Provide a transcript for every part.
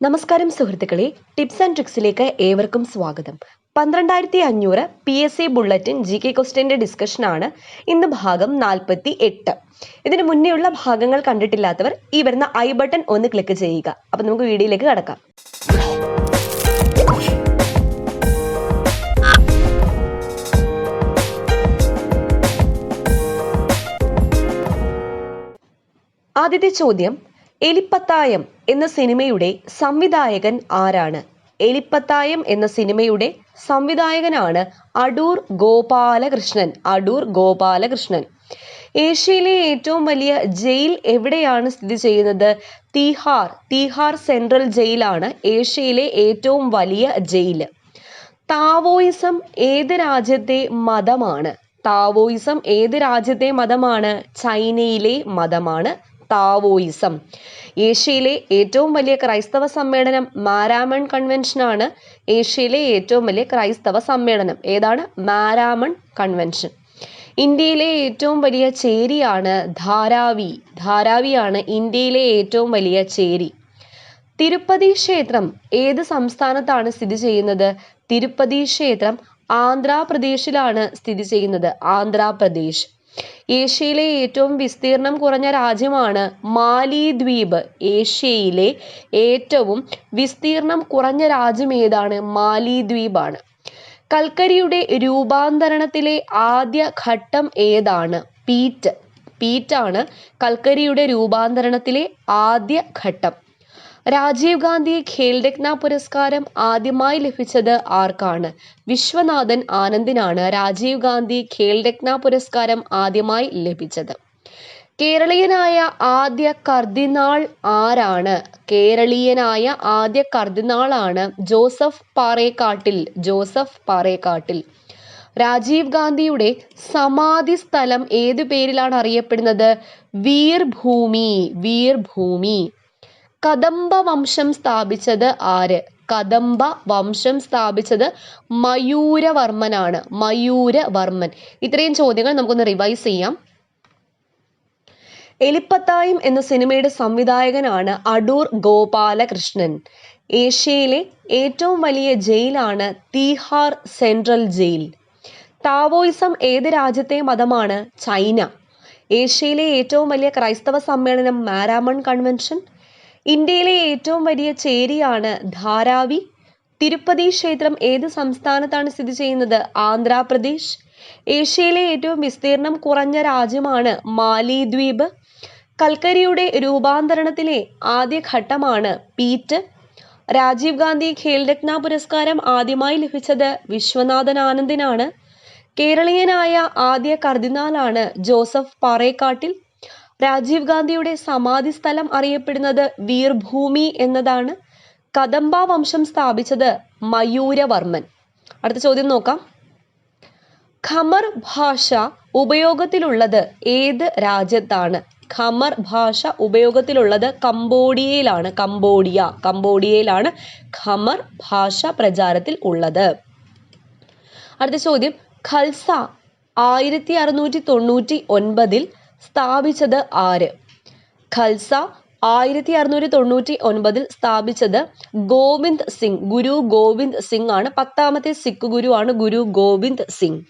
നമസ്കാരം സുഹൃത്തുക്കളെ, tips and ട്രിക്സിലേക്ക് ഏവർക്കും സ്വാഗതം. 12500 PSC ബുള്ളറ്റിൻ GK ക്വസ്റ്റ്യൻ്റെ ഡിസ്കഷനാണ് ഇന്ന് ഭാഗം 48. ഇതിന് മുന്നേയുള്ള ഭാഗങ്ങൾ കണ്ടിട്ടില്ലാത്തവർ ഈ വരുന്ന ഐ ബട്ടൺ ഒന്ന് ക്ലിക്ക് ചെയ്യുക. അപ്പം നമുക്ക് വീഡിയോയിലേക്ക് കടക്കാം. ആദ്യത്തെ ചോദ്യം, എലിപ്പത്തായം എന്ന സിനിമയുടെ സംവിധായകൻ ആരാണ്? എലിപ്പത്തായം എന്ന സിനിമയുടെ സംവിധായകനാണ് അടൂർ ഗോപാലകൃഷ്ണൻ. അടൂർ ഗോപാലകൃഷ്ണൻ. ഏഷ്യയിലെ ഏറ്റവും വലിയ ജയിൽ എവിടെയാണ് സ്ഥിതി ചെയ്യുന്നത്? തീഹാർ. തീഹാർ സെൻട്രൽ ജയിലാണ് ഏഷ്യയിലെ ഏറ്റവും വലിയ ജയിൽ. താവോയിസം ഏത് രാജ്യത്തെ മതമാണ്? താവോയിസം ഏത് രാജ്യത്തെ മതമാണ്? ചൈനയിലെ മതമാണ് താവോയിസം. ഏഷ്യയിലെ ഏറ്റവും വലിയ ക്രൈസ്തവ സമ്മേളനം മാരാമൺ കൺവെൻഷനാണ്. ഏഷ്യയിലെ ഏറ്റവും വലിയ ക്രൈസ്തവ സമ്മേളനം ഏതാണ്? മാരാമൺ കൺവെൻഷൻ. ഇന്ത്യയിലെ ഏറ്റവും വലിയ ചേരിയാണ് ധാരാവി. ധാരാവിയാണ് ഇന്ത്യയിലെ ഏറ്റവും വലിയ ചേരി. തിരുപ്പതി ക്ഷേത്രം ഏത് സംസ്ഥാനത്താണ് സ്ഥിതി ചെയ്യുന്നത്? തിരുപ്പതി ക്ഷേത്രം ആന്ധ്രാപ്രദേശിലാണ് സ്ഥിതി ചെയ്യുന്നത്. ആന്ധ്രാപ്രദേശ്. ഏഷ്യയിലെ ഏറ്റവും വിസ്തീർണം കുറഞ്ഞ രാജ്യമാണ് മാലിദ്വീപ്. ഏഷ്യയിലെ ഏറ്റവും വിസ്തീർണം കുറഞ്ഞ രാജ്യം ഏതാണ്? മാലിദ്വീപാണ്. കൽക്കരിയുടെ രൂപാന്തരണത്തിലെ ആദ്യ ഘട്ടം ഏതാണ്? പീറ്റ്. പീറ്റാണ് കൽക്കരിയുടെ രൂപാന്തരണത്തിലെ ആദ്യ ഘട്ടം. രാജീവ് ഗാന്ധി ഖേൽരത്ന പുരസ്കാരം ആദ്യമായി ലഭിച്ചത് ആർക്കാണ്? വിശ്വനാഥൻ ആനന്ദിനാണ് രാജീവ് ഗാന്ധി ഖേൽരത്ന പുരസ്കാരം ആദ്യമായി ലഭിച്ചത്. കേരളീയനായ ആദ്യ കർദിനാൾ ആരാണ്? കേരളീയനായ ആദ്യ കർദിനാളാണ് ജോസഫ് പാറേക്കാട്ടിൽ. ജോസഫ് പാറേക്കാട്ടിൽ. രാജീവ് ഗാന്ധിയുടെ സമാധി സ്ഥലം ഏതു പേരിലാണ് അറിയപ്പെടുന്നത്? വീർഭൂമി. വീർഭൂമി. കദംബ വംശം സ്ഥാപിച്ചത് ആര്? കദംബ വംശം സ്ഥാപിച്ചത് മയൂരവർമ്മനാണ്. മയൂരവർമ്മൻ. ഇത്രയും ചോദ്യങ്ങൾ നമുക്കൊന്ന് റിവൈസ് ചെയ്യാം. എലിപ്പത്തായം എന്ന സിനിമയുടെ സംവിധായകനാണ് അടൂർ ഗോപാലകൃഷ്ണൻ. ഏഷ്യയിലെ ഏറ്റവും വലിയ ജയിലാണ് തീഹാർ സെൻട്രൽ ജയിൽ. താവോയിസം ഏത് രാജ്യത്തെ മതമാണ്? ചൈന. ഏഷ്യയിലെ ഏറ്റവും വലിയ ക്രൈസ്തവ സമ്മേളനം മാരാമൺ കൺവെൻഷൻ. ഇന്ത്യയിലെ ഏറ്റവും വലിയ ചേരിയാണ് ധാരാവി. തിരുപ്പതി ക്ഷേത്രം ഏത് സംസ്ഥാനത്താണ് സ്ഥിതി ചെയ്യുന്നത്? ആന്ധ്രാപ്രദേശ്. ഏഷ്യയിലെ ഏറ്റവും വിസ്തീർണം കുറഞ്ഞ രാജ്യമാണ് മാലിദ്വീപ്. കൽക്കരിയുടെ രൂപാന്തരണത്തിലെ ആദ്യ ഘട്ടമാണ് പീറ്റ്. രാജീവ് ഗാന്ധി ഖേൽരത്ന പുരസ്കാരം ആദ്യമായി ലഭിച്ചത് വിശ്വനാഥൻ ആനന്ദിനാണ്. കേരളീയനായ ആദ്യ കർദിനാളാണ് ജോസഫ് പാറേക്കാട്ടിൽ. രാജീവ് ഗാന്ധിയുടെ സമാധി സ്ഥലം അറിയപ്പെടുന്നത് വീർഭൂമി എന്നതാണ്. കദംബ വംശം സ്ഥാപിച്ചത് മയൂരവർമ്മൻ. അടുത്ത ചോദ്യം നോക്കാം. ഖമർ ഭാഷ ഉപയോഗത്തിലുള്ളത് ഏത് രാജ്യത്താണ്? ഖമർ ഭാഷ ഉപയോഗത്തിലുള്ളത് കംബോഡിയയിലാണ്. കംബോഡിയ. കംബോഡിയയിലാണ് ഖമർ ഭാഷ പ്രചാരത്തിൽ ഉള്ളത്. അടുത്ത ചോദ്യം, ഖൽസ 1699 സ്ഥാപിച്ചത് ആര്? ഖൽസ 1699 സ്ഥാപിച്ചത് ഗോവിന്ദ് സിംഗ്. ഗുരു ഗോവിന്ദ് സിംഗ് ആണ്. 10ാമത്തെ സിഖ് ഗുരു ആണ് ഗുരു ഗോവിന്ദ് സിംഗ്.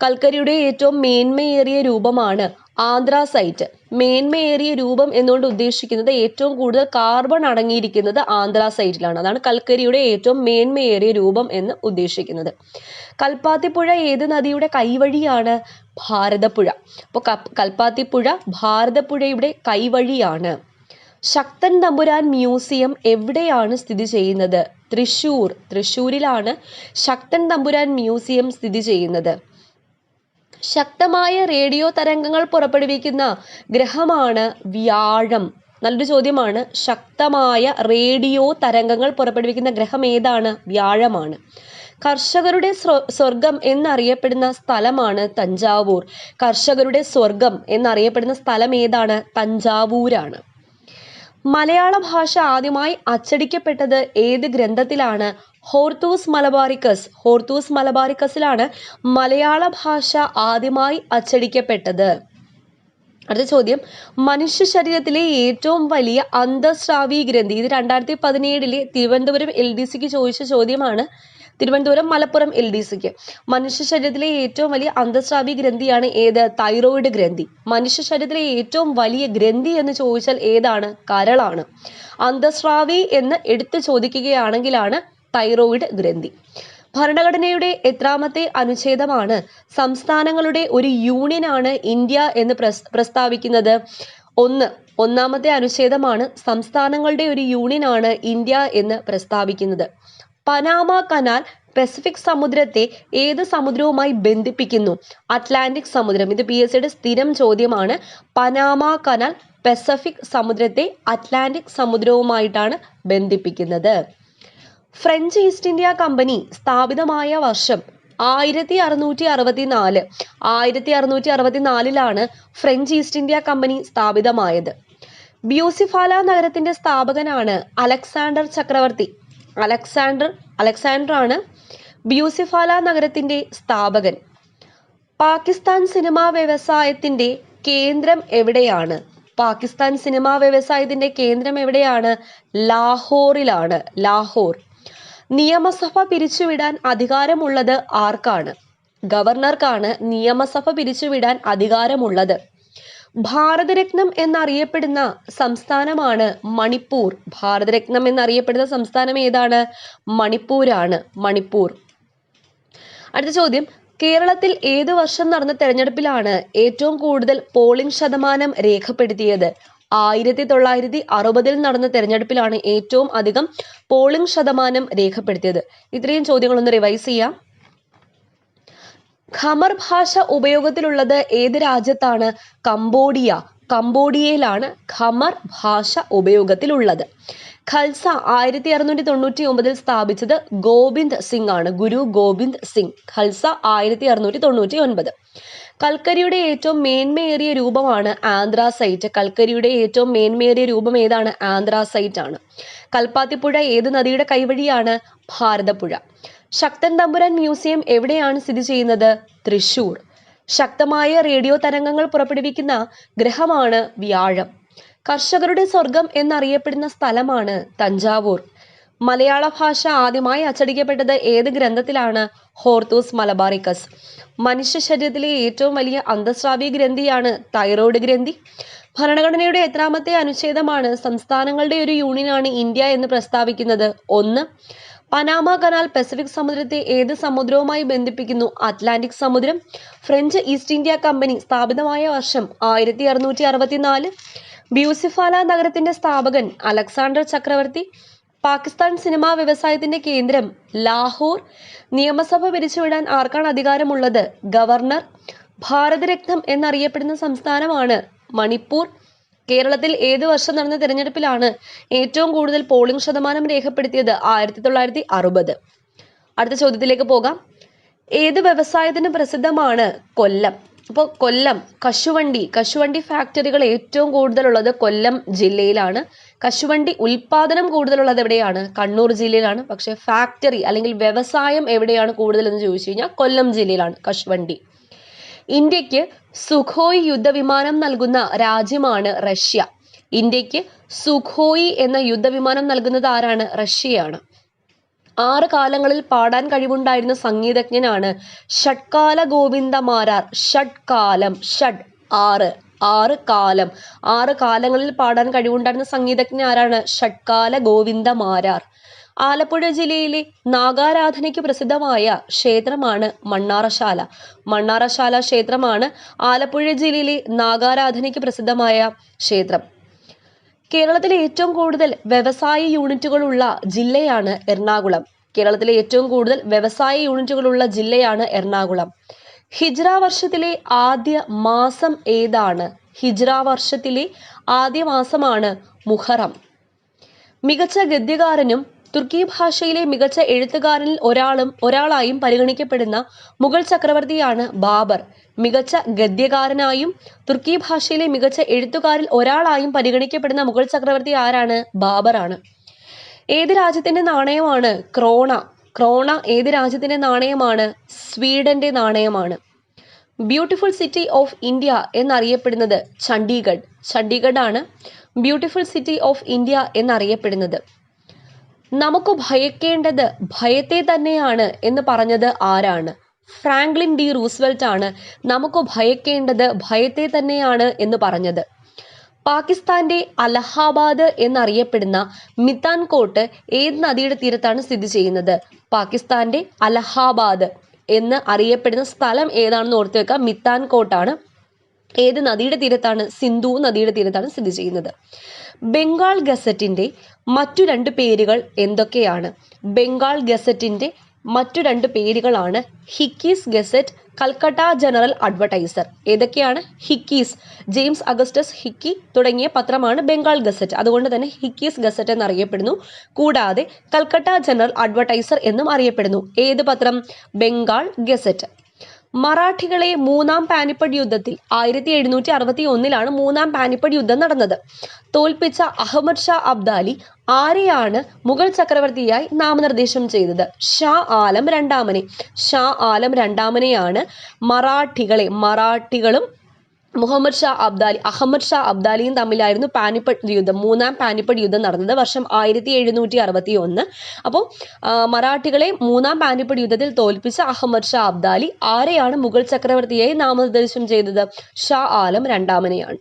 കൽക്കരിയുടെ ഏറ്റവും മേന്മയേറിയ രൂപമാണ് ആന്ത്രാസൈറ്റ്. മേന്മയേറിയ രൂപം എന്നുകൊണ്ട് ഉദ്ദേശിക്കുന്നത് ഏറ്റവും കൂടുതൽ കാർബൺ അടങ്ങിയിരിക്കുന്നത് ആന്ത്രാസൈറ്റിലാണ്. അതാണ് കൽക്കരിയുടെ ഏറ്റവും മേന്മയേറിയ രൂപം എന്ന് ഉദ്ദേശിക്കുന്നത്. കൽപ്പാത്തിപ്പുഴ ഏത് നദിയുടെ കൈവഴിയാണ്? ഭാരതപ്പുഴ. അപ്പോൾ കൽപ്പാത്തിപ്പുഴ ഭാരതപ്പുഴയുടെ കൈവഴിയാണ്. ശക്തൻ തമ്പുരാൻ മ്യൂസിയം എവിടെയാണ് സ്ഥിതി ചെയ്യുന്നത്? തൃശ്ശൂർ. തൃശ്ശൂരിലാണ് ശക്തൻ തമ്പുരാൻ മ്യൂസിയം സ്ഥിതി ചെയ്യുന്നത്. ശക്തമായ റേഡിയോ തരംഗങ്ങൾ പുറപ്പെടുവിക്കുന്ന ഗ്രഹമാണ് വ്യാഴം. നല്ലൊരു ചോദ്യമാണ്. ശക്തമായ റേഡിയോ തരംഗങ്ങൾ പുറപ്പെടുവിക്കുന്ന ഗ്രഹം ഏതാണ്? വ്യാഴമാണ്. കർഷകരുടെ സ്വർഗം എന്നറിയപ്പെടുന്ന സ്ഥലമാണ് തഞ്ചാവൂർ. കർഷകരുടെ സ്വർഗം എന്നറിയപ്പെടുന്ന സ്ഥലം ഏതാണ്? തഞ്ചാവൂരാണ്. മലയാള ഭാഷ ആദ്യമായി അച്ചടിക്കപ്പെട്ടത് ഏത് ഗ്രന്ഥത്തിലാണ്? Hortus Malabaricus. ഹോർത്തൂസ് മലബാറിക്കസിലാണ് മലയാള ഭാഷ ആദ്യമായി അച്ചടിക്കപ്പെട്ടത്. അടുത്ത ചോദ്യം, മനുഷ്യ ശരീരത്തിലെ ഏറ്റവും വലിയ അന്തഃസ്രാവി ഗ്രന്ഥി. ഇത് 2017 തിരുവനന്തപുരം LDCക്ക് ചോദിച്ച ചോദ്യമാണ്. തിരുവനന്തപുരം, മലപ്പുറം LDCക്ക്. മനുഷ്യ ശരീരത്തിലെ ഏറ്റവും വലിയ അന്തഃസ്രാവി ഗ്രന്ഥിയാണ് ഏത്? തൈറോയിഡ് ഗ്രന്ഥി. മനുഷ്യ ശരീരത്തിലെ ഏറ്റവും വലിയ ഗ്രന്ഥി എന്ന് ചോദിച്ചാൽ ഏതാണ്? കരളാണ്. അന്തഃസ്രാവി എന്ന് എടുത്തു ചോദിക്കുകയാണെങ്കിലാണ് തൈറോയിഡ് ഗ്രന്ഥി. ഭരണഘടനയുടെ എത്രാമത്തെ അനുച്ഛേദമാണ് സംസ്ഥാനങ്ങളുടെ ഒരു യൂണിയനാണ് ഇന്ത്യ എന്ന് പ്രസ്താവിക്കുന്നത്? ഒന്നാമത്തെ അനുച്ഛേദമാണ് സംസ്ഥാനങ്ങളുടെ ഒരു യൂണിയനാണ് ഇന്ത്യ എന്ന് പ്രസ്താവിക്കുന്നത്. പനാമ കനാൽ പസഫിക് സമുദ്രത്തെ ഏത് സമുദ്രവുമായി ബന്ധിപ്പിക്കുന്നു? അറ്റ്ലാന്റിക് സമുദ്രം. ഇത് PSCയുടെ സ്ഥിരം ചോദ്യമാണ്. പനാമ കനാൽ പസഫിക് സമുദ്രത്തെ അറ്റ്ലാന്റിക് സമുദ്രവുമായിട്ടാണ് ബന്ധിപ്പിക്കുന്നത്. ഫ്രഞ്ച് ഈസ്റ്റ് ഇന്ത്യ കമ്പനി സ്ഥാപിതമായ വർഷം 1664. 1664 ഫ്രഞ്ച് ഈസ്റ്റ് ഇന്ത്യ കമ്പനി സ്ഥാപിതമായത്. ബ്യൂസിഫാല നഗരത്തിന്റെ സ്ഥാപകനാണ് അലക്സാണ്ടർ ചക്രവർത്തി. അലക്സാണ്ടർ ആണ് ബ്യൂസിഫാല നഗരത്തിന്റെ സ്ഥാപകൻ. പാകിസ്ഥാൻ സിനിമാ വ്യവസായത്തിന്റെ കേന്ദ്രം എവിടെയാണ്? പാകിസ്ഥാൻ സിനിമാ വ്യവസായത്തിന്റെ കേന്ദ്രം എവിടെയാണ്? ലാഹോറിലാണ്. ലാഹോർ. നിയമസഭ പിരിച്ചുവിടാൻ അധികാരമുള്ളത് ആർക്കാണ്? ഗവർണർക്കാണ് നിയമസഭ പിരിച്ചുവിടാൻ അധികാരമുള്ളത്. ഭാരതരത്നം എന്നറിയപ്പെടുന്ന സംസ്ഥാനമാണ് മണിപ്പൂർ. ഭാരതരത്നം എന്നറിയപ്പെടുന്ന സംസ്ഥാനം ഏതാണ്? മണിപ്പൂരാണ്. മണിപ്പൂർ. അടുത്ത ചോദ്യം, കേരളത്തിൽ ഏത് വർഷം നടന്ന തെരഞ്ഞെടുപ്പിലാണ് ഏറ്റവും കൂടുതൽ പോളിംഗ് ശതമാനം രേഖപ്പെടുത്തിയത്? 1960 നടന്ന തെരഞ്ഞെടുപ്പിലാണ് ഏറ്റവും അധികം പോളിംഗ് ശതമാനം രേഖപ്പെടുത്തിയത്. ഇത്രയും ചോദ്യങ്ങളൊന്ന് റിവൈസ് ചെയ്യാം. ഖമർ ഭാഷ ഉപയോഗത്തിലുള്ളത് ഏത് രാജ്യത്താണ്? കംബോഡിയ. കംബോഡിയയിലാണ് ഖമർ ഭാഷ ഉപയോഗത്തിലുള്ളത്. ഖൽസ 1699 സ്ഥാപിച്ചത് ഗോവിന്ദ് സിംഗ് ആണ്. ഗുരു ഗോവിന്ദ് സിംഗ്. ഖൽസ 1699. കൽക്കരിയുടെ ഏറ്റവും മേന്മയേറിയ രൂപമാണ് ആന്ത്രാസൈറ്റ്. കൽക്കരിയുടെ ഏറ്റവും മേന്മയേറിയ രൂപം ഏതാണ്? ആന്ത്രാസൈറ്റ് ആണ്. കൽപ്പാത്തിപ്പുഴ ഏത് നദിയുടെ കൈവഴിയാണ്? ഭാരതപ്പുഴ. ശക്തൻ തമ്പുരാൻ മ്യൂസിയം എവിടെയാണ് സ്ഥിതി ചെയ്യുന്നത്? തൃശൂർ. ശക്തമായ റേഡിയോ തരംഗങ്ങൾ പുറപ്പെടുവിക്കുന്ന ഗ്രഹമാണ് വ്യാഴം. കർഷകരുടെ സ്വർഗം എന്നറിയപ്പെടുന്ന സ്ഥലമാണ് തഞ്ചാവൂർ. മലയാള ഭാഷ ആദ്യമായി അച്ചടിക്കപ്പെട്ടത് ഏത് ഗ്രന്ഥത്തിലാണ്? ഹോർത്തൂസ് മലബാറിക്കസ്. മനുഷ്യ ശരീരത്തിലെ ഏറ്റവും വലിയ അന്തഃസ്രാവി ഗ്രന്ഥിയാണ് തൈറോയ്ഡ് ഗ്രന്ഥി. ഭരണഘടനയുടെ എത്രാമത്തെ അനുച്ഛേദമാണ് സംസ്ഥാനങ്ങളുടെ ഒരു യൂണിയനാണ് ഇന്ത്യ എന്ന് പ്രസ്താവിക്കുന്നത്? 1. പനാമ കനാൽ പസഫിക് സമുദ്രത്തെ ഏത് സമുദ്രവുമായി ബന്ധിപ്പിക്കുന്നു? അറ്റ്ലാന്റിക് സമുദ്രം. ഫ്രഞ്ച് ഈസ്റ്റ് ഇന്ത്യ കമ്പനി സ്ഥാപിതമായ വർഷം 1664. ബ്യൂസിഫാല നഗരത്തിന്റെ സ്ഥാപകൻ അലക്സാണ്ടർ ചക്രവർത്തി. പാകിസ്ഥാൻ സിനിമാ വ്യവസായത്തിന്റെ കേന്ദ്രം ലാഹോർ. നിയമസഭ പിരിച്ചുവിടാൻ ആർക്കാണ് അധികാരമുള്ളത്? ഗവർണർ. ഭാരതരത്നം എന്നറിയപ്പെടുന്ന സംസ്ഥാനമാണ് മണിപ്പൂർ. കേരളത്തിൽ ഏത് വർഷം നടന്ന തെരഞ്ഞെടുപ്പിലാണ് ഏറ്റവും കൂടുതൽ പോളിംഗ് ശതമാനം രേഖപ്പെടുത്തിയത്? 1960. അടുത്ത ചോദ്യത്തിലേക്ക് പോകാം. ഏത് വ്യവസായത്തിന് പ്രസിദ്ധമാണ് കൊല്ലം? അപ്പോൾ കൊല്ലം കശുവണ്ടി ഫാക്ടറികൾ ഏറ്റവും കൂടുതലുള്ളത് കൊല്ലം ജില്ലയിലാണ്. കശുവണ്ടി ഉൽപാദനം കൂടുതലുള്ളത് എവിടെയാണ്? കണ്ണൂർ ജില്ലയിലാണ്. പക്ഷെ ഫാക്ടറി അല്ലെങ്കിൽ വ്യവസായം എവിടെയാണ് കൂടുതലെന്ന് ചോദിച്ചു കഴിഞ്ഞാൽ കൊല്ലം ജില്ലയിലാണ് കശുവണ്ടി. ഇന്ത്യക്ക് സുഖോയ് യുദ്ധവിമാനം നൽകുന്ന രാജ്യമാണ് റഷ്യ. ഇന്ത്യക്ക് സുഖോയ് എന്ന യുദ്ധവിമാനം നൽകുന്നത് ആരാണ്? റഷ്യയാണ്. 6 കാലങ്ങളിൽ പാടാൻ കഴിവുണ്ടായിരുന്ന സംഗീതജ്ഞനാണ് ഷഡ്കാല ഗോവിന്ദ മാരാർ. ഷഡ്കാലം, 6 കാലം. 6 കാലങ്ങളിൽ പാടാൻ കഴിവുണ്ടായിരുന്ന സംഗീതജ്ഞൻ ആരാണ്? ഷഡ്കാല ഗോവിന്ദ മാരാർ. ആലപ്പുഴ ജില്ലയിലെ നാഗാരാധനയ്ക്ക് പ്രസിദ്ധമായ ക്ഷേത്രമാണ് മണ്ണാറശാല. മണ്ണാറശാല ക്ഷേത്രമാണ് ആലപ്പുഴ ജില്ലയിലെ നാഗാരാധനയ്ക്ക് പ്രസിദ്ധമായ ക്ഷേത്രം. കേരളത്തിലെ ഏറ്റവും കൂടുതൽ വ്യവസായ യൂണിറ്റുകളുള്ള ജില്ലയാണ് എറണാകുളം. കേരളത്തിലെ ഏറ്റവും കൂടുതൽ വ്യവസായ യൂണിറ്റുകളുള്ള ജില്ലയാണ് എറണാകുളം. ഹിജ്റ വർഷത്തിലെ ആദ്യ മാസം ഏതാണ്? ഹിജ്റ വർഷത്തിലെ ആദ്യ മാസമാണ് മുഹറം. മികച്ച ഗദ്യകാരനും തുർക്കി ഭാഷയിലെ മികച്ച എഴുത്തുകാരനിൽ ഒരാളായും പരിഗണിക്കപ്പെടുന്ന മുഗൾ ചക്രവർത്തിയാണ് ബാബർ. മികച്ച ഗദ്യകാരനായും തുർക്കി ഭാഷയിലെ മികച്ച എഴുത്തുകാരിൽ ഒരാളായും പരിഗണിക്കപ്പെടുന്ന മുഗൾ ചക്രവർത്തി ആരാണ്? ബാബറാണ്. ഏത് രാജ്യത്തിന്റെ നാണയമാണ് ക്രോണ? ക്രോണ ഏത് രാജ്യത്തിന്റെ നാണയമാണ്? സ്വീഡന്റെ നാണയമാണ്. ബ്യൂട്ടിഫുൾ സിറ്റി ഓഫ് ഇന്ത്യ എന്നറിയപ്പെടുന്നത് ചണ്ഡീഗഡ്. ചണ്ഡീഗഡ് ആണ് ബ്യൂട്ടിഫുൾ സിറ്റി ഓഫ് ഇന്ത്യ എന്നറിയപ്പെടുന്നത്. നമുക്ക് ഭയക്കേണ്ടത് ഭയത്തെ തന്നെയാണ് എന്ന് പറഞ്ഞത് ആരാണ്? ഫ്രാങ്ക്ലിൻ ഡി റൂസ്വെൽറ്റ് ആണ് നമുക്ക് ഭയക്കേണ്ടത് ഭയത്തെ തന്നെയാണ് എന്ന് പറഞ്ഞത്. പാകിസ്ഥാന്റെ അലഹാബാദ് എന്നറിയപ്പെടുന്ന മിത്താൻകോട്ട് ഏത് നദിയുടെ തീരത്താണ് സ്ഥിതി ചെയ്യുന്നത്? പാകിസ്ഥാന്റെ അലഹാബാദ് എന്ന് അറിയപ്പെടുന്ന സ്ഥലം ഏതാണെന്ന് ഓർത്തു വെക്കുക. മിത്താൻകോട്ടാണ്. ഏത് നദിയുടെ തീരത്താണ്? സിന്ധു നദിയുടെ തീരത്താണ് സ്ഥിതി ചെയ്യുന്നത്. ബംഗാൾ ഗസറ്റിന്റെ മറ്റു രണ്ട് പേരുകൾ എന്തൊക്കെയാണ്? ബംഗാൾ ഗസറ്റിന്റെ മറ്റു രണ്ട് പേരുകളാണ് ഹിക്കീസ് ഗസറ്റ്, കൽക്കട്ട ജനറൽ അഡ്വർടൈസർ. ഏതൊക്കെയാണ്? ഹിക്കീസ്, ജെയിംസ് അഗസ്റ്റസ് ഹിക്കി തുടങ്ങിയ പത്രമാണ് ബംഗാൾ ഗസറ്റ്. അതുകൊണ്ട് തന്നെ ഹിക്കീസ് ഗസറ്റ് എന്നറിയപ്പെടുന്നു. കൂടാതെ കൽക്കട്ട ജനറൽ അഡ്വർടൈസർ എന്നും അറിയപ്പെടുന്നു. ഏത് പത്രം? ബംഗാൾ ഗസറ്റ്. മറാഠികളെ മൂന്നാം പാനിപ്പട്ട് യുദ്ധത്തിൽ 1761 മൂന്നാം പാനിപ്പട്ട് യുദ്ധം നടന്നത്. തോൽപ്പിച്ച അഹമ്മദ് ഷാ അബ്ദാലി ആരെയാണ് മുഗൾ ചക്രവർത്തിയായി നാമനിർദ്ദേശം ചെയ്തത്? ഷാ ആലം രണ്ടാമനെ. ഷാ ആലം രണ്ടാമനെയാണ് മറാഠികളും അഹമ്മദ് ഷാ അബ്ദാലിയും തമ്മിലായിരുന്നു പാനിപ്പട്ട് യുദ്ധം, മൂന്നാം പാനിപ്പട്ട് യുദ്ധം നടന്നത് വർഷം 1761. അപ്പോൾ മറാഠികളെ മൂന്നാം പാനിപ്പട്ട് യുദ്ധത്തിൽ തോൽപ്പിച്ച അഹമ്മദ് ഷാ അബ്ദാലി ആരെയാണ് മുഗൾ ചക്രവർത്തിയായി നാമനിർദ്ദേശം ചെയ്തത്? ഷാ ആലം രണ്ടാമനെയാണ്.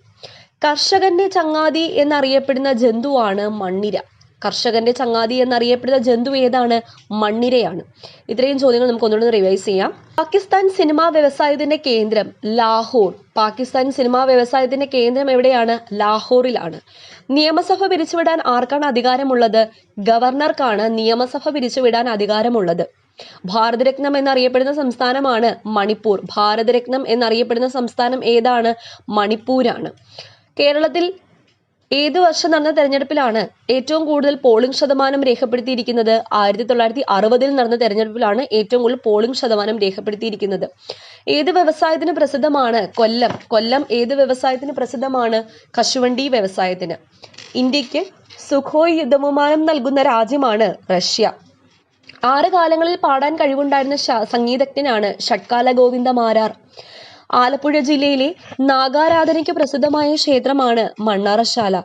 കർഷകന്റെ ചങ്ങാതി എന്നറിയപ്പെടുന്ന ജന്തുവാണ് മണ്ണിര. കർഷകന്റെ ചങ്ങാതി എന്നറിയപ്പെടുന്ന ജന്തു ഏതാണ്? മണ്ണിരയാണ്. ഇത്രയും ചോദ്യങ്ങൾ നമുക്ക് ഒന്നുകൂടി റിവൈസ് ചെയ്യാം. പാകിസ്ഥാൻ സിനിമാ വ്യവസായത്തിന്റെ കേന്ദ്രം ലാഹോർ. പാകിസ്ഥാൻ സിനിമാ വ്യവസായത്തിന്റെ കേന്ദ്രം എവിടെയാണ്? ലാഹോറിലാണ്. നിയമസഭ പിരിച്ചുവിടാൻ ആർക്കാണ് അധികാരമുള്ളത്? ഗവർണർക്കാണ് നിയമസഭ പിരിച്ചുവിടാൻ അധികാരമുള്ളത്. ഭാരതരത്നം എന്നറിയപ്പെടുന്ന സംസ്ഥാനമാണ് മണിപ്പൂർ. ഭാരതരത്നം എന്നറിയപ്പെടുന്ന സംസ്ഥാനം ഏതാണ്? മണിപ്പൂരാണ്. കേരളത്തിൽ ഏത് വർഷം നടന്ന തെരഞ്ഞെടുപ്പിലാണ് ഏറ്റവും കൂടുതൽ പോളിംഗ് ശതമാനം രേഖപ്പെടുത്തിയിരിക്കുന്നത്? 1960 നടന്ന തെരഞ്ഞെടുപ്പിലാണ് ഏറ്റവും കൂടുതൽ പോളിംഗ് ശതമാനം രേഖപ്പെടുത്തിയിരിക്കുന്നത്. ഏത് വ്യവസായത്തിന് പ്രസിദ്ധമാണ് കൊല്ലം? കൊല്ലം ഏത് വ്യവസായത്തിന് പ്രസിദ്ധമാണ്? കശുവണ്ടി വ്യവസായത്തിന്. ഇന്ത്യക്ക് സുഖോയ് യുദ്ധവിമാനം നൽകുന്ന രാജ്യമാണ് റഷ്യ. 6 കാലങ്ങളിൽ പാടാൻ കഴിവുണ്ടായിരുന്ന സംഗീതജ്ഞനാണ് ഷഡ്കാല ഗോവിന്ദ മാരാർ. ആലപ്പുഴ ജില്ലയിലെ നാഗാരാധനയ്ക്ക് പ്രസിദ്ധമായ ക്ഷേത്രമാണ് മണ്ണാറശാല.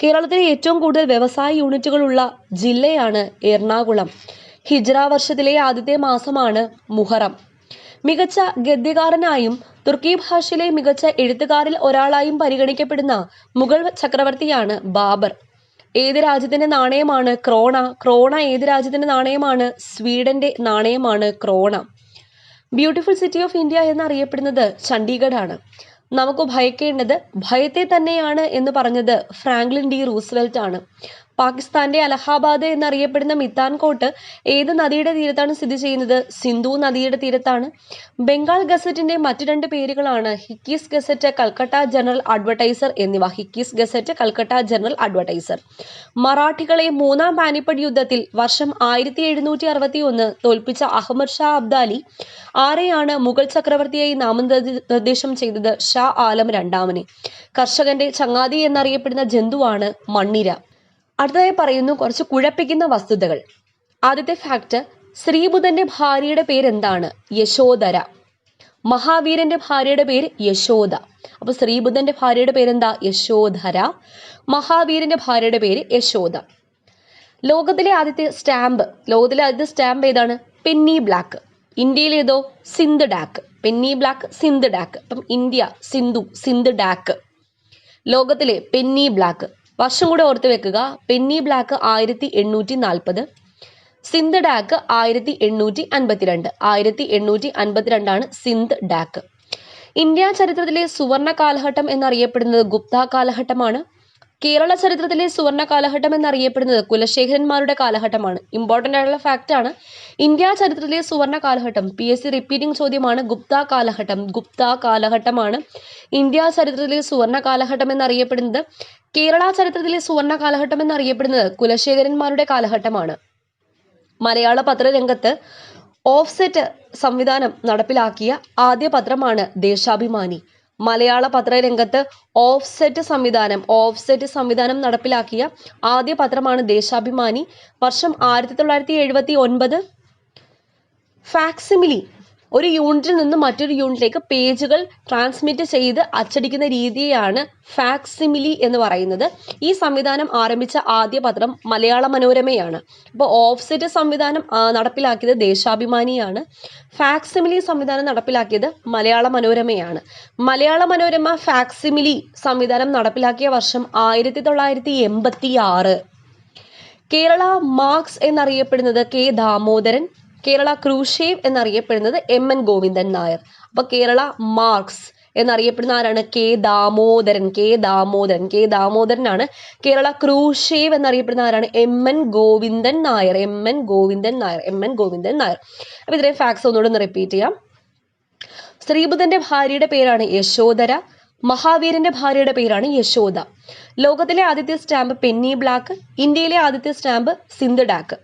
കേരളത്തിലെ ഏറ്റവും കൂടുതൽ വ്യവസായ യൂണിറ്റുകളുള്ള ജില്ലയാണ് എറണാകുളം. ഹിജ്റ വർഷത്തിലെ ആദ്യത്തെ മാസമാണ് മുഹറം. മികച്ച ഗദ്യകാരനായും തുർക്കി ഭാഷയിലെ മികച്ച എഴുത്തുകാരിൽ ഒരാളായും പരിഗണിക്കപ്പെടുന്ന മുഗൾ ചക്രവർത്തിയാണ് ബാബർ. ഏത് രാജ്യത്തിന്റെ നാണയമാണ് ക്രോണ? ക്രോണ ഏത് രാജ്യത്തിന്റെ നാണയമാണ്? സ്വീഡന്റെ നാണയമാണ് krona. Beautiful city of India എന്നറിയപ്പെടുന്നത് ചണ്ഡീഗഡ് ആണ്. നമുക്ക് ഭയക്കേണ്ടത് ഭയത്തെ തന്നെയാണ് എന്ന് പറഞ്ഞത് ഫ്രാങ്ക്ലിൻ ഡി റൂസ്വെൽറ്റ് ആണ്. പാകിസ്ഥാന്റെ അലഹാബാദ് എന്നറിയപ്പെടുന്ന മിത്താൻകോട്ട് ഏത് നദിയുടെ തീരത്താണ് സ്ഥിതി ചെയ്യുന്നത്? സിന്ധു നദിയുടെ തീരത്താണ്. ബംഗാൾ ഗസറ്റിന്റെ മറ്റു രണ്ട് പേരുകളാണ് ഹിക്കീസ് ഗസറ്റ്, കൽക്കട്ട ജനറൽ അഡ്വർടൈസർ എന്നിവ. ഹിക്കീസ് ഗസറ്റ്, കൽക്കട്ട ജനറൽ അഡ്വർടൈസർ. മറാഠികളെ മൂന്നാം പാനിപ്പട്ട് യുദ്ധത്തിൽ വർഷം 1761 തോൽപ്പിച്ച അഹമ്മദ് ഷാ അബ്ദാലി ആരെയാണ് മുഗൾ ചക്രവർത്തിയായി നാമനിർദ്ദേശം ചെയ്തത്? ഷാ ആലം രണ്ടാമനെ. കർഷകന്റെ ചങ്ങാതി എന്നറിയപ്പെടുന്ന ജന്തുവാണ് മണ്ണിര. അടുത്തതായി പറയുന്നു കുറച്ച് കുഴപ്പിക്കുന്ന വസ്തുതകൾ. ആദ്യത്തെ ഫാക്ട്, ശ്രീബുധന്റെ ഭാര്യയുടെ പേര് എന്താണ്? യശോധര. മഹാവീരന്റെ ഭാര്യയുടെ പേര് യശോദ. അപ്പൊ ശ്രീബുധന്റെ ഭാര്യയുടെ പേരെന്താ? യശോധര. മഹാവീരന്റെ ഭാര്യയുടെ പേര് യശോദ. ലോകത്തിലെ ആദ്യത്തെ സ്റ്റാമ്പ് ഏതാണ്? Penny Black. ഇന്ത്യയിലേതോ? സിന്ധ് ഡാക്ക്. Penny Black, Scinde Dawk. അപ്പം ഇന്ത്യ സിന്ധ് ഡാക്ക്. ലോകത്തിലെ പെന്നി ബ്ലാക്ക്. വർഷം കൂടെ ഓർത്ത് വെക്കുക. Penny Black 1840, Scinde Dawk 1852. 1852 Scinde Dawk. India ചരിത്രത്തിലെ സുവർണ കാലഘട്ടം എന്നറിയപ്പെടുന്നത് ഗുപ്ത കാലഘട്ടമാണ്. കേരള ചരിത്രത്തിലെ സുവർണ കാലഘട്ടം എന്നറിയപ്പെടുന്നത് കുലശേഖരന്മാരുടെ കാലഘട്ടമാണ്. ഇമ്പോർട്ടൻ്റ് ആയിട്ടുള്ള ഫാക്റ്റ് ആണ്. ഇന്ത്യ ചരിത്രത്തിലെ സുവർണ കാലഘട്ടം PSC റിപ്പീറ്റിംഗ് ചോദ്യമാണ്. ഗുപ്ത കാലഘട്ടമാണ് ഇന്ത്യ ചരിത്രത്തിലെ സുവർണ കാലഘട്ടം എന്നറിയപ്പെടുന്നത്. കേരള ചരിത്രത്തിലെ സുവർണ കാലഘട്ടം എന്നറിയപ്പെടുന്നത് കുലശേഖരന്മാരുടെ കാലഘട്ടമാണ്. മലയാള പത്രരംഗത്ത് ഓഫ്സെറ്റ് സംവിധാനം നടപ്പിലാക്കിയ ആദ്യ പത്രമാണ് ദേശാഭിമാനി. മലയാള പത്രരംഗത്ത് ഓഫ്സെറ്റ് സംവിധാനം നടപ്പിലാക്കിയ ആദ്യ പത്രമാണ് ദേശാഭിമാനി. വർഷം 1979. ഒരു യൂണിറ്റിൽ നിന്ന് മറ്റൊരു യൂണിറ്റിലേക്ക് പേജുകൾ ട്രാൻസ്മിറ്റ് ചെയ്ത് അച്ചടിക്കുന്ന രീതിയാണ് ഫാക്സിമിലി എന്ന് പറയുന്നത്. ഈ സംവിധാനം ആരംഭിച്ച ആദ്യ പത്രം മലയാള മനോരമയാണ്. അപ്പോൾ ഓഫ്സെറ്റ് സംവിധാനം നടപ്പിലാക്കിയത് ദേശാഭിമാനിയാണ്. ഫാക്സിമിലി സംവിധാനം നടപ്പിലാക്കിയത് മലയാള മനോരമയാണ്. മലയാള മനോരമ ഫാക്സിമിലി സംവിധാനം നടപ്പിലാക്കിയ വർഷം 1986. കേരള മാർക്സ് എന്നറിയപ്പെടുന്നത് കെ ദാമോദരൻ, കേരള ക്രൂഷേവ് എന്നറിയപ്പെടുന്നത് എം.എൻ. ഗോവിന്ദൻ നായർ. അപ്പൊ കേരള മാർക്സ് എന്നറിയപ്പെടുന്ന ആരാണ്? കെ ദാമോദരനാണ്. കേരള ക്രൂഷേവ് എന്നറിയപ്പെടുന്ന ആരാണ്? എം.എൻ. ഗോവിന്ദൻ നായർ. അപ്പൊ ഇത്രയും ഫാക്ട്സ് ഒന്നുകൂടെ റിപ്പീറ്റ് ചെയ്യാം. ശ്രീബുദ്ധന്റെ ഭാര്യയുടെ പേരാണ് യശോധര. മഹാവീരന്റെ ഭാര്യയുടെ പേരാണ് യശോദ. ലോകത്തിലെ ആദ്യത്തെ സ്റ്റാമ്പ് പെന്നി ബ്ലാക്ക്. ഇന്ത്യയിലെ ആദ്യത്തെ stamp Scinde Dawk.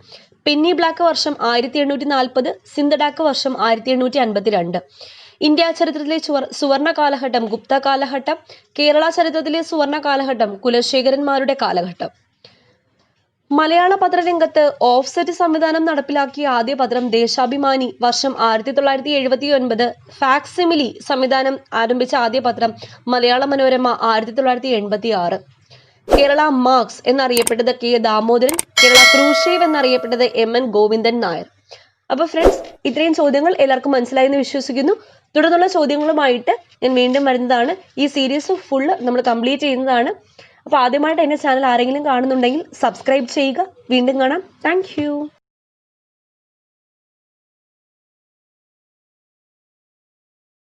Penny Black വർഷം 1840, സിന്ധ് ഡാക്ക് വർഷം 1852. ഇന്ത്യ ചരിത്രത്തിലെ സുവർണ കാലഘട്ടം ഗുപ്ത കാലഘട്ടം. കേരള ചരിത്രത്തിലെ സുവർണ കാലഘട്ടം കുലശേഖരന്മാരുടെ കാലഘട്ടം. മലയാള പത്രരംഗത്ത് ഓഫ്സെറ്റ് സംവിധാനം നടപ്പിലാക്കിയ ആദ്യ പത്രം ദേശാഭിമാനി വർഷം 1979. ഫാക്സിമിലി സംവിധാനം ആരംഭിച്ച ആദ്യ പത്രം മലയാള മനോരമ 1986. കേരള മാർക്സ് എന്നറിയപ്പെട്ടത് കെ ദാമോദരൻ. കേരള ക്രൂഷേവ് എന്നറിയപ്പെട്ടത് എം.എൻ. ഗോവിന്ദൻ നായർ. അപ്പോൾ ഫ്രണ്ട്സ്, ഇത്രയും ചോദ്യങ്ങൾ എല്ലാവർക്കും മനസ്സിലായി എന്ന് വിശ്വസിക്കുന്നു. തുടർന്നുള്ള ചോദ്യങ്ങളുമായിട്ട് ഞാൻ വീണ്ടും വരുന്നതാണ്. ഈ സീരീസ് ഫുള്ള് നമ്മൾ കംപ്ലീറ്റ് ചെയ്യുന്നതാണ്. അപ്പോൾ ആദ്യമായിട്ട് എൻ്റെ ചാനൽ ആരെങ്കിലും കാണുന്നുണ്ടെങ്കിൽ സബ്സ്ക്രൈബ് ചെയ്യുക. വീണ്ടും കാണാം. താങ്ക്